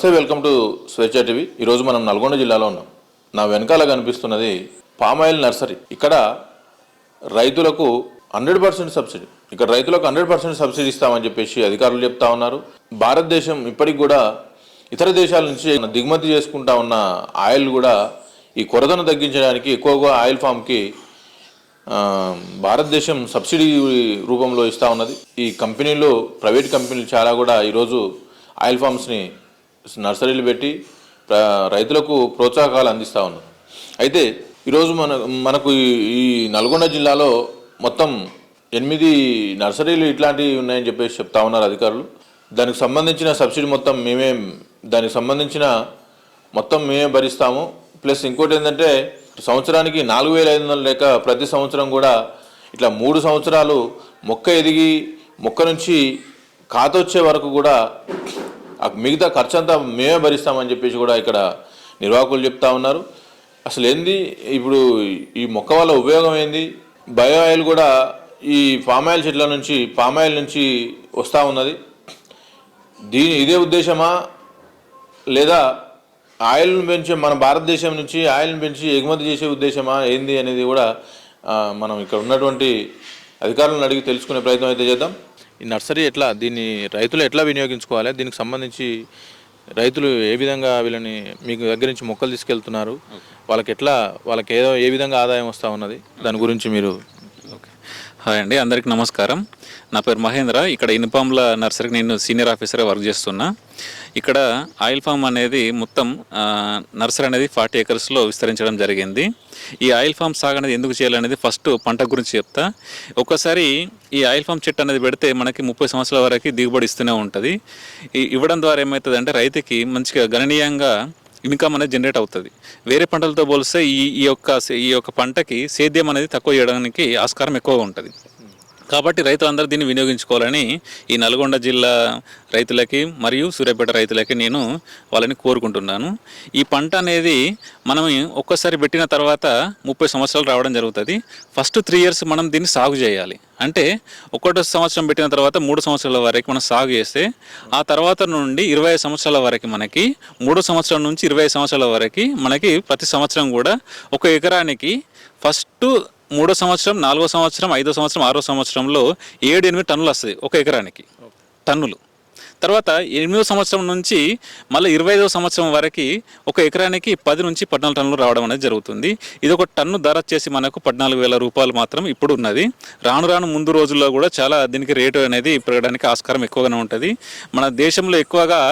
నమస్తే, welcome to స్వేచ్ఛ TV. ఈరోజు మనం నల్గొండ జిల్లాలో ఉన్నాం. నా వెనకాల కనిపిస్తున్నది పామాయిల్ నర్సరీ. ఇక్కడ రైతులకు 100% సబ్సిడీ, ఇక్కడ రైతులకు 100% సబ్సిడీ ఇస్తామని చెప్పేసి అధికారులు చెప్తా ఉన్నారు. భారతదేశం ఇప్పటికి కూడా ఇతర దేశాల నుంచి దిగుమతి చేసుకుంటా ఉన్న ఆయిల్ కూడా ఈ కొరతను తగ్గించడానికి ఎక్కువగా ఆయిల్ ఫామ్కి భారతదేశం సబ్సిడీ రూపంలో ఇస్తూ ఉన్నది. ఈ కంపెనీలు, ప్రైవేట్ కంపెనీలు చాలా కూడా ఈరోజు ఆయిల్ ఫామ్స్ని నర్సరీలు పెట్టి రైతులకు ప్రోత్సాహకాలు అందిస్తూ ఉన్నారు. అయితే ఈరోజు మనకు ఈ నల్గొండ జిల్లాలో మొత్తం 8 నర్సరీలు ఇట్లాంటివి ఉన్నాయని చెప్పేసి చెప్తా ఉన్నారు అధికారులు. దానికి సంబంధించిన సబ్సిడీ మొత్తం మేమే భరిస్తాము. ప్లస్ ఇంకోటి ఏంటంటే సంవత్సరానికి 4,500 లేక ప్రతి సంవత్సరం కూడా ఇట్లా 3 సంవత్సరాలు మొక్క ఎదిగి మొక్క నుంచి కాతొచ్చే వరకు కూడా మిగతా ఖర్చు అంతా మేమే భరిస్తామని చెప్పేసి కూడా ఇక్కడ నిర్వాహకులు చెప్తా ఉన్నారు. అసలు ఏంది ఇప్పుడు ఈ మొక్క వల్ల ఉపయోగం ఏంది? బయో ఆయిల్ కూడా ఈ పామాయిల్ చెట్ల నుంచి, పామాయిల్ నుంచి వస్తూ ఉన్నది. ఇదే ఉద్దేశమా, లేదా ఆయిల్ను పెంచే మన భారతదేశం నుంచి ఆయిల్ని పెంచి ఎగుమతి చేసే ఉద్దేశమా ఏంది అనేది కూడా మనం ఇక్కడ ఉన్నటువంటి అధికారులను అడిగి తెలుసుకునే ప్రయత్నం అయితే చేద్దాం. ఈ నర్సరీ ఎట్లా, దీన్ని రైతులు ఎట్లా వినియోగించుకోవాలి, దీనికి సంబంధించి రైతులు ఏ విధంగా వీళ్ళని మీకు దగ్గర నుంచి మొక్కలు తీసుకెళ్తున్నారు, వాళ్ళకి ఏ విధంగా ఆదాయం వస్తూ ఉన్నది, దాని గురించి మీరు. హాయ్ అండి, అందరికీ నమస్కారం. నా పేరు మహేంద్ర. ఇక్కడ ఇనుపాంల నర్సరీకి నేను సీనియర్ ఆఫీసర్గా వర్క్ చేస్తున్నా. ఇక్కడ ఆయిల్ ఫామ్ అనేది మొత్తం నర్సరీ అనేది 40 ఏకర్స్లో విస్తరించడం జరిగింది. ఈ ఆయిల్ ఫామ్ సాగు అనేది ఎందుకు చేయాలనేది ఫస్ట్ పంట గురించి చెప్తా. ఒక్కసారి ఈ ఆయిల్ ఫామ్ చెట్టు అనేది పెడితే మనకి 30 సంవత్సరాల వరకు దిగుబడి ఇస్తూనే ఉంటుంది. ఇవ్వడం ద్వారా ఏమవుతుంది అంటే రైతుకి మంచిగా గణనీయంగా ఇన్కమ్ అనేది జనరేట్ అవుతుంది. వేరే పంటలతో పోలిస్తే ఈ యొక్క పంటకి సేద్యం అనేది తక్కువ చేయడానికి ఆస్కారం ఎక్కువగా ఉంటుంది. కాబట్టి రైతులందరూ దీన్ని వినియోగించుకోవాలని ఈ నల్గొండ జిల్లా రైతులకి మరియు సూర్యాపేట రైతులకి నేను వాళ్ళని కోరుకుంటున్నాను. ఈ పంట అనేది మనం ఒక్కసారి పెట్టిన తర్వాత 30 సంవత్సరాలు రావడం జరుగుతుంది. ఫస్ట్ 3 ఇయర్స్ మనం దీన్ని సాగు చేయాలి. అంటే 1వ సంవత్సరం పెట్టిన తర్వాత 3 సంవత్సరాల వరకు మనం సాగు చేస్తే ఆ తర్వాత నుండి 25 సంవత్సరాల వరకు మనకి 3 సంవత్సరాల నుంచి 25 సంవత్సరాల వరకు మనకి ప్రతి సంవత్సరం కూడా 1 ఎకరానికి ఫస్ట్ 3వ సంవత్సరం, 4వ సంవత్సరం, 5వ సంవత్సరం, 6వ సంవత్సరంలో 7-8 టన్నులు వస్తుంది 1 ఎకరానికి టన్నులు. తర్వాత 8వ సంవత్సరం నుంచి మళ్ళీ 25వ సంవత్సరం వరకు 1 ఎకరానికి 10 నుంచి 14 టన్నులు రావడం అనేది జరుగుతుంది. ఇది ఒక టన్ను ధర వచ్చేసి మనకు 14,000 రూపాయలు మాత్రం ఇప్పుడు ఉన్నది. రాను ముందు రోజుల్లో కూడా చాలా దీనికి రేటు అనేది పెరగడానికి ఆస్కారం ఎక్కువగానే ఉంటుంది. మన దేశంలో ఎక్కువగా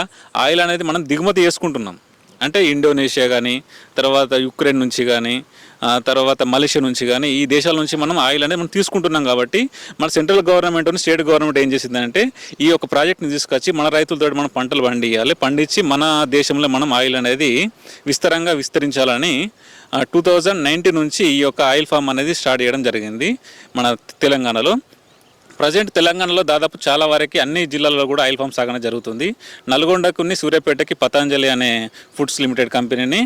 ఆయిల్ అనేది మనం దిగుమతి చేసుకుంటున్నాం. అంటే ఇండోనేషియా కానీ, తర్వాత యుక్రెయిన్ నుంచి కానీ, తర్వాత మలేషియా నుంచి కానీ, ఈ దేశాల నుంచి మనం ఆయిల్ అనేది మనం తీసుకుంటున్నాం. కాబట్టి మన సెంట్రల్ గవర్నమెంట్, స్టేట్ గవర్నమెంట్ ఏం చేసిందంటే ఈ యొక్క ప్రాజెక్ట్ని తీసుకొచ్చి మన రైతులతో మనం పంటలు పండించి మన దేశంలో మనం ఆయిల్ అనేది విస్తరించాలని 2019 నుంచి ఈ యొక్క ఆయిల్ ఫామ్ అనేది స్టార్ట్ చేయడం జరిగింది మన తెలంగాణలో. ప్రజెంట్ తెలంగాణలో దాదాపు చాలా వరకు అన్ని జిల్లాల్లో కూడా ఆయిల్ ఫామ్ సాగన జరుగుతుంది. నల్గొండకుని సూర్యాపేటకి పతాంజలి అనే ఫుడ్స్ లిమిటెడ్ కంపెనీని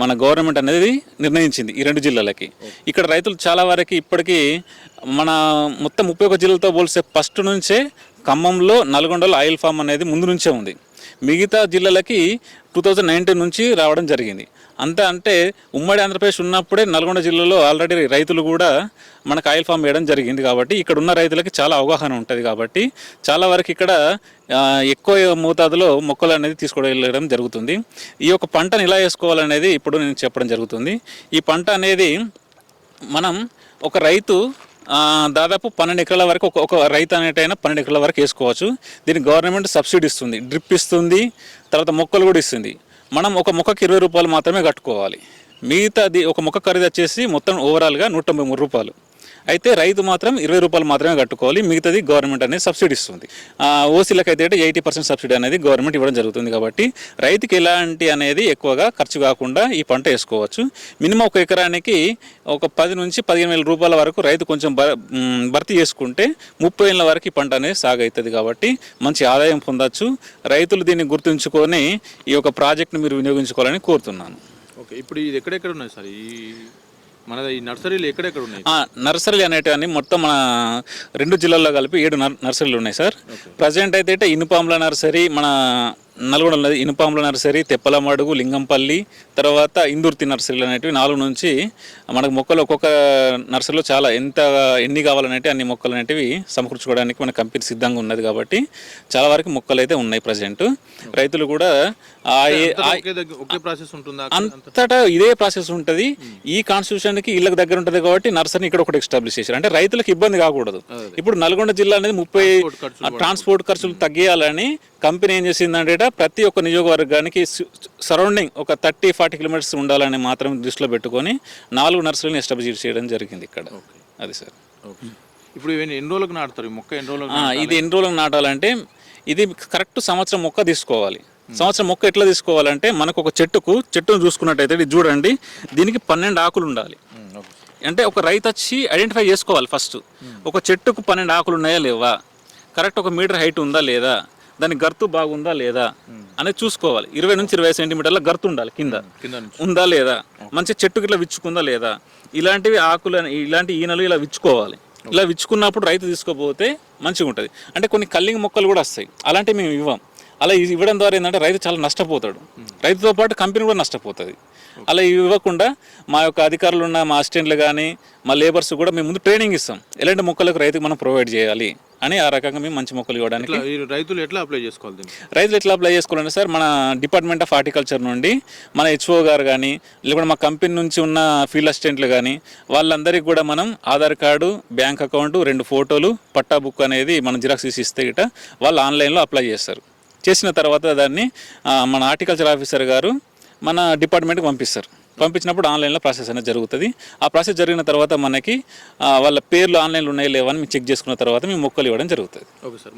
మన గవర్నమెంట్ అనేది నిర్ణయించింది ఈ 2 జిల్లాలకి. ఇక్కడ రైతులు చాలా వరకు ఇప్పటికీ మన మొత్తం 31 జిల్లాలతో పోలిస్తే ఫస్ట్ నుంచే ఖమ్మంలో, నల్గొండలో ఆయిల్ ఫామ్ అనేది ముందు నుంచే ఉంది. మిగతా జిల్లాలకి 2019 నుంచి రావడం జరిగింది. అంతా అంటే ఉమ్మడి ఆంధ్రప్రదేశ్ ఉన్నప్పుడే నల్గొండ జిల్లాలో ఆల్రెడీ రైతులు కూడా మనకు ఆయిల్ ఫామ్ వేయడం జరిగింది. కాబట్టి ఇక్కడ ఉన్న రైతులకి చాలా అవగాహన ఉంటుంది. కాబట్టి చాలా వరకు ఇక్కడ ఎక్కువ మోతాదులో మొక్కలు అనేది తీసుకువెళ్ళడం జరుగుతుంది. ఈ యొక్క పంటను ఎలా వేసుకోవాలనేది ఇప్పుడు నేను చెప్పడం జరుగుతుంది. ఈ పంట అనేది మనం ఒక రైతు దాదాపు 12 ఎకరాల వరకు ఒక రైతు అనేటైనా 12 ఎకరాల వరకు వేసుకోవచ్చు. దీనికి గవర్నమెంట్ సబ్సిడీ ఇస్తుంది, డ్రిప్ ఇస్తుంది, తర్వాత మొక్కలు కూడా ఇస్తుంది. మనం ఒక మొక్కకి 20 రూపాయలు మాత్రమే కట్టుకోవాలి. మిగతాది ఒక మొక్క ఖరీదు వచ్చేసి మొత్తం ఓవరాల్గా 193 రూపాయలు. అయితే రైతు మాత్రం 20 రూపాయలు మాత్రమే కట్టుకోవాలి. మిగతాది గవర్నమెంట్ అనేది సబ్సిడీ ఇస్తుంది. ఓసీలకు అయితే 80% సబ్సిడీ అనేది గవర్నమెంట్ ఇవ్వడం జరుగుతుంది. కాబట్టి రైతుకి ఎలాంటి అనేది ఎక్కువగా ఖర్చు కాకుండా ఈ పంట వేసుకోవచ్చు. మినిమం 1 ఎకరానికి ఒక 10 నుంచి 15,000 రూపాయల వరకు రైతు కొంచెం భర్తీ చేసుకుంటే 30 ఏళ్ళ వరకు ఈ పంట అనేది సాగు అవుతుంది. కాబట్టి మంచి ఆదాయం పొందవచ్చు. రైతులు దీన్ని గుర్తుంచుకొని ఈ యొక్క ప్రాజెక్ట్ని మీరు వినియోగించుకోవాలని కోరుతున్నాను. ఓకే, ఇప్పుడు ఇది ఎక్కడెక్కడ ఉన్నాయి సార్? మన ఈ నర్సరీలు ఎక్కడెక్కడ ఉన్నాయి? నర్సరీలు అనేటివన్నీ మొత్తం మన 2 జిల్లాల్లో కలిపి 7 నర్సరీలు ఉన్నాయి సార్. ప్రజెంట్ అయితే ఇనుపాంల నర్సరీ, మన నల్గొండ ఇనుపాంల నర్సరీ, తెప్పలమడుగు, లింగంపల్లి, తర్వాత ఇందుర్తి నర్సరీలు అనేటివి 4 నుంచి మనకు మొక్కలు ఒక్కొక్క నర్సరీలో చాలా ఎన్ని కావాలనేవి అన్ని మొక్కలు అనేటివి సమకూర్చుకోవడానికి మన కంపెనీ సిద్ధంగా ఉన్నది కాబట్టి చాలా వరకు మొక్కలు అయితే ఉన్నాయి ప్రజెంట్. రైతులు కూడా ఒకే ప్రాసెస్ ఉంటుందా? అంతటా ఇదే ప్రాసెస్ ఉంటుంది. ఈ కాన్స్టిట్యూషన్కి ఇళ్ళకి దగ్గర ఉంటుంది కాబట్టి నర్సరీని ఇక్కడ ఒకటి ఎస్టాబ్లిష్ చేశారు. అంటే రైతులకు ఇబ్బంది కాకూడదు. ఇప్పుడు నల్గొండ జిల్లా అనేది 30 ట్రాన్స్పోర్ట్ ఖర్చులు తగ్గియాలని కంపెనీ ఏం చేసిందంటే ప్రతి ఒక్క నియోజకవర్గానికి సరౌండింగ్ ఒక 30-40 కిలోమీటర్స్ ఉండాలని మాత్రం దృష్టిలో పెట్టుకొని 4 నర్సరీని ఎస్టాబ్లిష్ చేయడం జరిగింది ఇక్కడ. అది సార్. ఇప్పుడు ఎన్ని రోజులకు నాటుతారు మొక్క? ఎన్ని రోజులకు ఇది ఎన్ని రోజులకు నాటాలంటే ఇది కరెక్ట్ సంవత్సరం మొక్క తీసుకోవాలి. సంవత్సరం మొక్క ఎట్లా తీసుకోవాలంటే మనకు ఒక చెట్టును చూసుకున్నట్టయితే ఇది చూడండి, దీనికి 12 ఆకులు ఉండాలి. అంటే ఒక రైతు వచ్చి ఐడెంటిఫై చేసుకోవాలి ఫస్ట్, ఒక చెట్టుకు 12 ఆకులు ఉన్నాయా లేవా, కరెక్ట్ 1 మీటర్ హైట్ ఉందా లేదా, దాని గర్తు బాగుందా లేదా అనేది చూసుకోవాలి. 20 నుంచి 20 సెంటీమీటర్ల గర్తు ఉండాలి కింద ఉందా లేదా, మంచి చెట్టుకి ఇట్లా విచ్చుకుందా లేదా, ఇలాంటివి ఆకులు ఇలాంటి ఈనలు ఇలా విచ్చుకోవాలి. ఇలా విచ్చుకున్నప్పుడు రైతు తీసుకోపోతే మంచిగా ఉంటుంది. అంటే కొన్ని కల్లింగ్ మొక్కలు కూడా వస్తాయి, అలాంటివి మేము ఇవ్వం. అలా ఇవ్వడం ద్వారా ఏంటంటే రైతు చాలా నష్టపోతాడు, రైతుతో పాటు కంపెనీ కూడా నష్టపోతుంది. అలా ఇవ్వకుండా మా యొక్క అధికారులు ఉన్న మా అసిస్టెంట్లు కానీ మా లేబర్స్ కూడా మేము ముందు ట్రైనింగ్ ఇస్తాం, ఎలాంటి మొక్కలకు రైతుకు మనం ప్రొవైడ్ చేయాలి అని. ఆ రకంగా మేము మంచి మొక్కలు ఇవ్వడానికి రైతులు ఎట్లా అప్లై చేసుకోవాలి? రైతులు ఎట్లా అప్లై చేసుకోవాలంటే సార్, మన డిపార్ట్మెంట్ ఆఫ్ హార్టికల్చర్ నుండి మన హెచ్ఓ గారు కానీ లేకుంటే మా కంపెనీ నుంచి ఉన్న ఫీల్డ్ అసిస్టెంట్లు కానీ వాళ్ళందరికీ కూడా మనం ఆధార్ కార్డు, బ్యాంక్ అకౌంట్, 2 ఫోటోలు, పట్టా బుక్ అనేది మనం జిరాక్స్ తీసి ఇస్తే గిట వాళ్ళు ఆన్లైన్లో అప్లై చేస్తారు. చేసిన తర్వాత దాన్ని మన హార్టికల్చర్ ఆఫీసర్ గారు మన డిపార్ట్మెంట్కి పంపించినప్పుడు ఆన్లైన్లో ప్రాసెస్ అనేది జరుగుతుంది. ఆ ప్రాసెస్ జరిగిన తర్వాత మనకి వాళ్ళ పేర్లు ఆన్లైన్లో ఉన్నాయో లేవో అని చెక్ చేసుకున్న తర్వాత మేము మొక్కలు ఇవ్వడం జరుగుతుంది. Okay sir.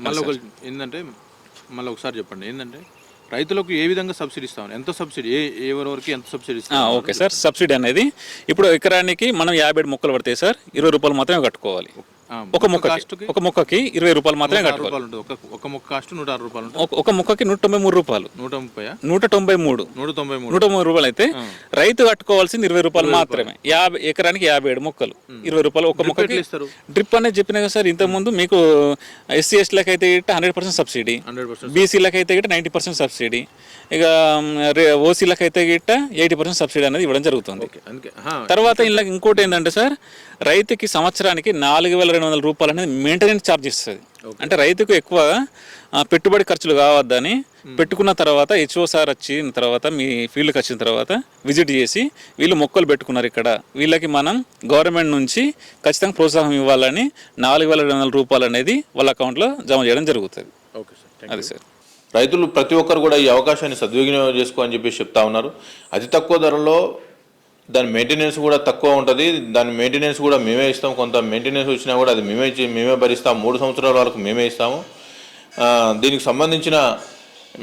మళ్ళీ ఒకసారి చెప్పండి ఏంటంటే రైతులకు ఏ విధంగా సబ్సిడీ ఇస్తామని, ఎంత సబ్సిడీ, ఎవరెవరికి ఎంత సబ్సిడీ ఇస్తాం? Okay sir. సబ్సిడీ అనేది ఇప్పుడు ఎకరానికి మనం 50 మొక్కలు పడతాయి సార్, 20 రూపాయలు మాత్రమే కట్టుకోవాలి. ఒక మొక్కకి 20 రూపాయలు మాత్రమే కట్టుకోవాలి. ఒక మొక్క కాస్ట్ 106 రూపాయలు, ఒక మొక్కకి 193 రూపాయలు, 193 రూపాయలు అయితే రైతు కట్టుకోవాల్సింది 20 రూపాయలు మాత్రమే. ఎకరానికి 57 మొక్కలు 20 రూపాయలు ఒక మొక్కకి. డ్రిప్ అనేది చెప్పినా కదా సార్ ఇంతకుముందు మీకు. SC STలకు అయితే 100% సబ్సిడీ, BCలకు అయితే 90% సబ్సిడీ, ఇక OCలకు అయితే 80% సబ్సిడీ అనేది ఇవ్వడం జరుగుతుంది. తర్వాత ఇలా ఇంకోటి ఏంటంటే సార్, రైతుకి సంవత్సరానికి 4,200 రూపాయలు అనేది మెయింటెనెన్స్ ఛార్జ్ ఇస్తుంది. అంటే రైతుకు ఎక్కువ పెట్టుబడి ఖర్చులు కావద్దని పెట్టుకున్న తర్వాత హెచ్ఓ సార్ వచ్చిన తర్వాత మీ ఫీల్డ్కి వచ్చిన తర్వాత విజిట్ చేసి వీళ్ళు మొక్కలు పెట్టుకున్నారు ఇక్కడ, వీళ్ళకి మనం గవర్నమెంట్ నుంచి ఖచ్చితంగా ప్రోత్సాహం ఇవ్వాలని 4,200 రూపాయలు అనేది వాళ్ళ అకౌంట్లో జమ చేయడం జరుగుతుంది. Okay sir. అది సార్. రైతులు ప్రతి ఒక్కరు కూడా ఈ అవకాశాన్ని సద్వినియోగం చేసుకో అని చెప్పేసి చెప్తా ఉన్నారు. అతి తక్కువ ధరలో దాని మెయింటెనెన్స్ కూడా తక్కువ ఉంటుంది. దాని మెయింటెనెన్స్ కూడా మేమే ఇస్తాం. కొంత మెయింటెనెన్స్ వచ్చినా కూడా అది మేమే భరిస్తాం. 3 సంవత్సరాల వరకు మేమే ఇస్తాము. దీనికి సంబంధించిన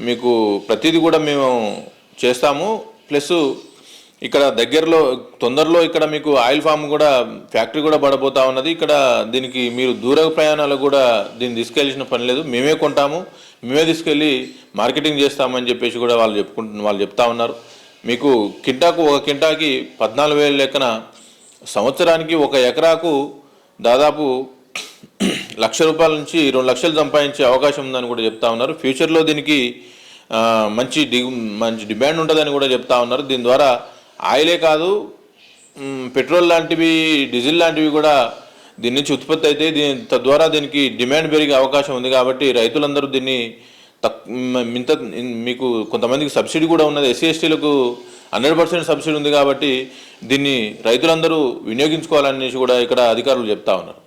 మీకు ప్రతిదీ కూడా మేము చేస్తాము. ప్లస్ ఇక్కడ తొందరలో ఇక్కడ మీకు ఆయిల్ ఫామ్ కూడా ఫ్యాక్టరీ కూడా పడబోతా ఉన్నది. ఇక్కడ దీనికి మీరు దూర ప్రయాణాలకు కూడా దీన్ని తీసుకెళ్ళాల్సిన పని లేదు. మేమే కొంటాము, మేమే తీసుకెళ్ళి మార్కెటింగ్ చేస్తామని చెప్పేసి కూడా వాళ్ళు చెప్తా ఉన్నారు. మీకు ఒక కింటాకి 14,000 లెక్కన సంవత్సరానికి 1 ఎకరాకు దాదాపు ₹1,00,000 నుంచి 2 లక్షలు సంపాదించే అవకాశం ఉందని కూడా చెప్తా ఉన్నారు. ఫ్యూచర్లో దీనికి మంచి డిమాండ్ ఉంటుందని కూడా చెప్తా ఉన్నారు. దీని ద్వారా ఆయిలే కాదు, పెట్రోల్ లాంటివి, డీజిల్ లాంటివి కూడా దీని నుంచి ఉత్పత్తి అయితే తద్వారా దీనికి డిమాండ్ పెరిగే అవకాశం ఉంది. కాబట్టి రైతులందరూ దీన్ని మీకు కొంతమందికి సబ్సిడీ కూడా ఉన్నది. SC STలకు 100% సబ్సిడీ ఉంది. కాబట్టి దీన్ని రైతులందరూ వినియోగించుకోవాలనేసి కూడా ఇక్కడ అధికారులు చెప్తా ఉన్నారు.